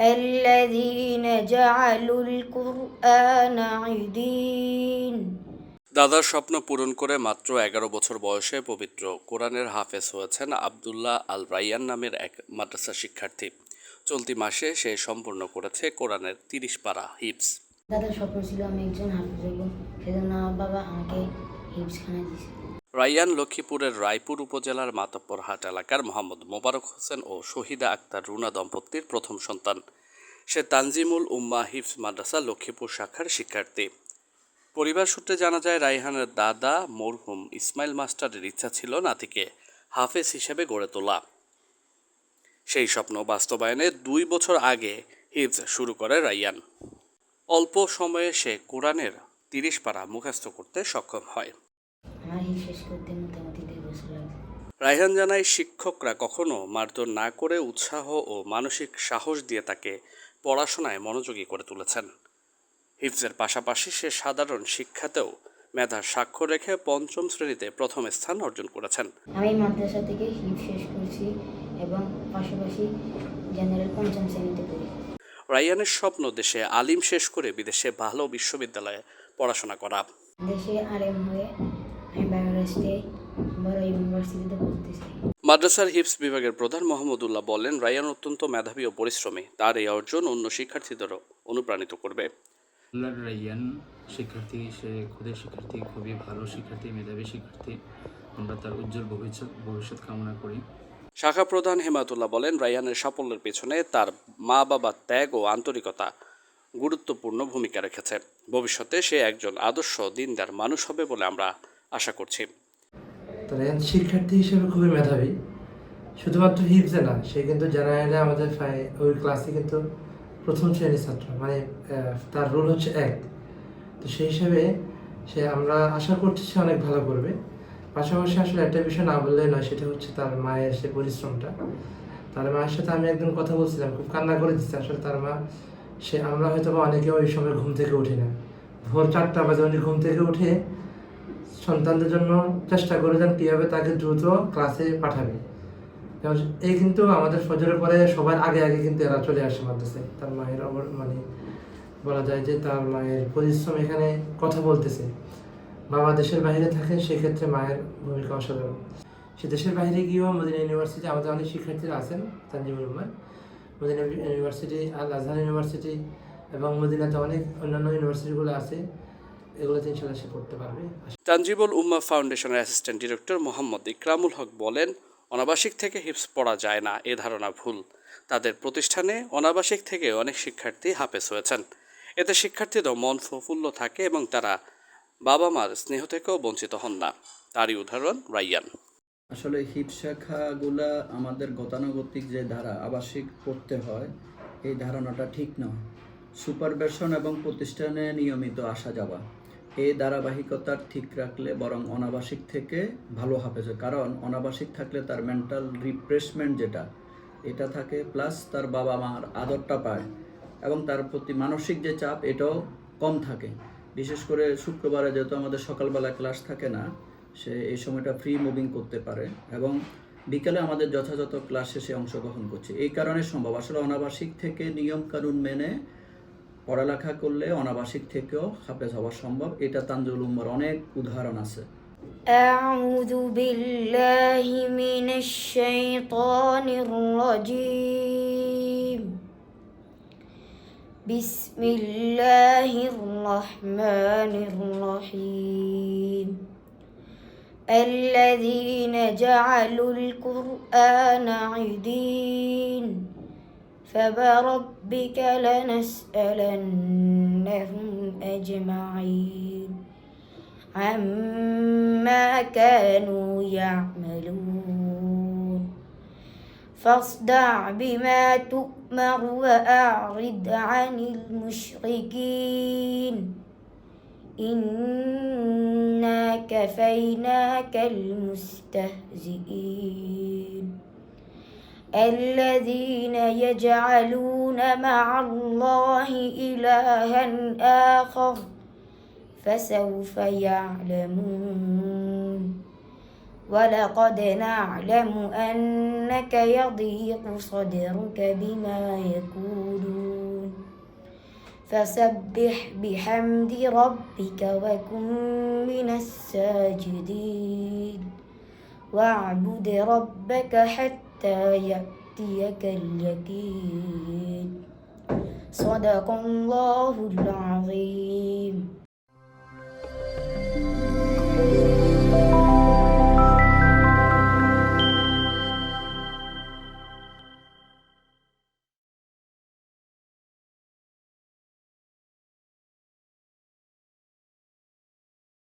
الذين جعلوا القرآن عضين দাদার স্বপ্ন পূরণ করে মাত্র ১১ বছর বয়সে পবিত্র কোরআনের হাফেজ হয়েছেন আবদুল্লাহ আল রাইয়ান নামের এক মাদ্রাসা শিক্ষার্থী। চলতি মাসে সে সম্পূর্ণ করেছে কোরআনের ৩০ পারা হিফজ। দাদার স্বপ্ন ছিল আমি একজন হাফেজ হব, সেজন্য আমার বাবা আমাকে হিফজখানা দিয়েছে। রাইয়ান লক্ষ্মীপুরের রায়পুর উপজেলার মাতব্বরহাট এলাকার মোহাম্মদ মোবারক হোসেন ও শহীদা আক্তার রুনা দম্পতির প্রথম সন্তান। সে তানজিমুল উম্মাহ হিফজ মাদ্রাসা লক্ষ্মীপুর শাখার শিক্ষার্থী। পরিবার সূত্রে জানা যায়, রায়হানের দাদা মরহুম ইসমাইল মাস্টারের ইচ্ছা ছিল নাতিকে হাফেজ হিসেবে গড়ে তোলা। সেই স্বপ্ন বাস্তবায়নে ২ বছর আগে হিফজ শুরু করে রায়হান। অল্প সময়ে সে কোরআনের ৩০ পারা মুখস্থ করতে সক্ষম হয়। আমার হিফজ শেষ করতে মোটামুটি ২ বছর লাগবে। রায়হান জানায়, শিক্ষকরা কখনো মারধর না করে উৎসাহ ও মানসিক সাহস দিয়ে তাকে পড়াশোনায় মনোযোগী করে তুলেছেন। হিফজের পাশাপাশি সে সাধারণ শিক্ষাতেও মেধার স্বাক্ষর রেখে ৫ম শ্রেণীতে প্রথম স্থান অর্জন করেছেন। আমি মাদ্রাসা থেকে হিফজ শেষ করছি এবং পাশাপাশি জেনারেল ৫ম শ্রেণীতে পড়ি। রায়হানের স্বপ্ন দেশে আলিম শেষ করে বিদেশে ভালো বিশ্ববিদ্যালয়ে পড়াশোনা করা। দেশে আলেম হয়ে আমি বাংলাদেশে বড় ইউনিভার্সিটিতে পড়তে চাই। মাদ্রাসার হিফজ বিভাগের প্রধান মোহাম্মদুল্লাহ বলেন, রায়হান অত্যন্ত মেধাবী ও পরিশ্রমী। তার এই অর্জন অন্য শিক্ষার্থীদেরও অনুপ্রাণিত করবে। রায়হান শিক্ষার্থী, সে খুদের শিক্ষার্থী, খুবই ভালো শিক্ষার্থী, মেধাবী শিক্ষার্থী। আমরা তার উজ্জ্বল ভবিষ্যৎ কামনা করি। শাখা প্রধান হেমায়েতুল্লাহ বলেন, রায়হানের সাফল্যের পেছনে তার মা বাবার ত্যাগ ও আন্তরিকতা গুরুত্বপূর্ণ ভূমিকা রেখেছে। ভবিষ্যতে সে একজন আদর্শ দিনদার মানুষ হবে বলে আমরা আশা করছি। তো রায়হান শিক্ষার্থী হিসেবে খুবই মেধাবী, শুধুমাত্র হিফজে না, সে কিন্তু জেনারেলে আমাদের ওই ক্লাসে কিন্তু প্রথম শ্রেণীর ছাত্র, মানে তার রোল হচ্ছে ১। তো সেই হিসাবে আমরা আশা করছি সে অনেক ভালো করবে। পাশাপাশি আসলে একটা বিষয় না বললেই নয়, সেটা হচ্ছে তার মায়ের সে পরিশ্রমটা। তার মায়ের সাথে আমি একদিন কথা বলছিলাম, খুব কান্না করে দিচ্ছে আসলে তার মা। আমরা হয়তো বা অনেকে ওই সময় ঘুম থেকে উঠি না, ভোর ৪টা বাজে উনি ঘুম থেকে উঠে সন্তানদের জন্য চেষ্টা করে যান কীভাবে তাকে দ্রুত ক্লাসে পাঠাবে। এই কিন্তু আমাদের ফজরের পরে সবার আগে কিন্তু এরা চলে আসে মাদ্রাসায়। তার মায়ের মানে বলা যায় যে তার মায়ের পরিশ্রম এখানে কথা বলতেছে। বাবা দেশের বাইরে থাকেন, সেক্ষেত্রে মায়ের ভূমিকা অসাধারণ। সে দেশের বাইরে গিয়েও মদিনা ইউনিভার্সিটি, আমাদের অনেক শিক্ষার্থীরা আছেন তানজিমুল উম্মাহ, মদিনা ইউনিভার্সিটি, আল আজহার ইউনিভার্সিটি এবং মদিনাতে অনেক অন্যান্য ইউনিভার্সিটিগুলো আছে, এগুলোতে ইনশাআল্লাহ সে করতে পারবে। তানজিমুল উম্মাহ ফাউন্ডেশনের অ্যাসিস্ট্যান্ট ডিরেক্টর মোহাম্মদ ইকরামুল হক বলেন, অনাবাসিক থেকে হিফজ পড়া যায় না, এ ধারণা ভুল। তাদের প্রতিষ্ঠানে অনাবাসিক থেকে অনেক শিক্ষার্থী হাফেজ হয়েছেন। এতে শিক্ষার্থীদের মন প্রফুল্ল থাকে এবং তারা বাবা মার স্নেহ থেকেও বঞ্চিত হন না। তারই উদাহরণ রায়হান। আসলে হিফজ শাখাগুলা আমাদের গতানুগতিক যে ধারা আবাসিক পড়তে হয়, এই ধারণাটা ঠিক নয়। সুপারভিশন এবং প্রতিষ্ঠানে নিয়মিত আসা যাওয়া, এই ধারাবাহিকতার ঠিক রাখলে বরং অনাবাসিক থেকে ভালো হাফেজ হয়। কারণ অনাবাসিক থাকলে তার মেন্টাল রিফ্রেশমেন্ট যেটা এটা থাকে, প্লাস তার বাবা মার আদরটা পায় এবং তার প্রতি মানসিক যে চাপ এটাও কম থাকে। বিশেষ করে শুক্রবারে যেহেতু আমাদের সকালবেলা ক্লাস থাকে না, সে এই সময়টা ফ্রি মুভিং করতে পারে এবং বিকেলে আমাদের যথাযথ ক্লাস শেষে অংশগ্রহণ করছে। এই কারণে সম্ভব। আসলে অনাবাসিক থেকে নিয়ম কানুন মেনে পড়ালেখা করলে অনাবাসিক থেকেও হাফেজ হওয়া সম্ভব। এটা তানজিমুল উম্মাহর অনেক উদাহরণ আছে। أعوذ بالله من الشيطان الرجيم بسم الله الرحمن الرحيم الذين جعلوا القرآن عضين فوربك لنسألنهم أجمعين عما كانوا يعملون فاصدع بما تؤمر وأعرض عن المشركين إنا كفيناك المستهزئين الذين يجعلون مع الله إلها آخر فسوف يعلمون ولقد نعلم أنك يضيق صدرك بما يقولون فسبح بحمد ربك وكن من الساجدين واعبد ربك حتى يأتيك اليقين صدق الله العظيم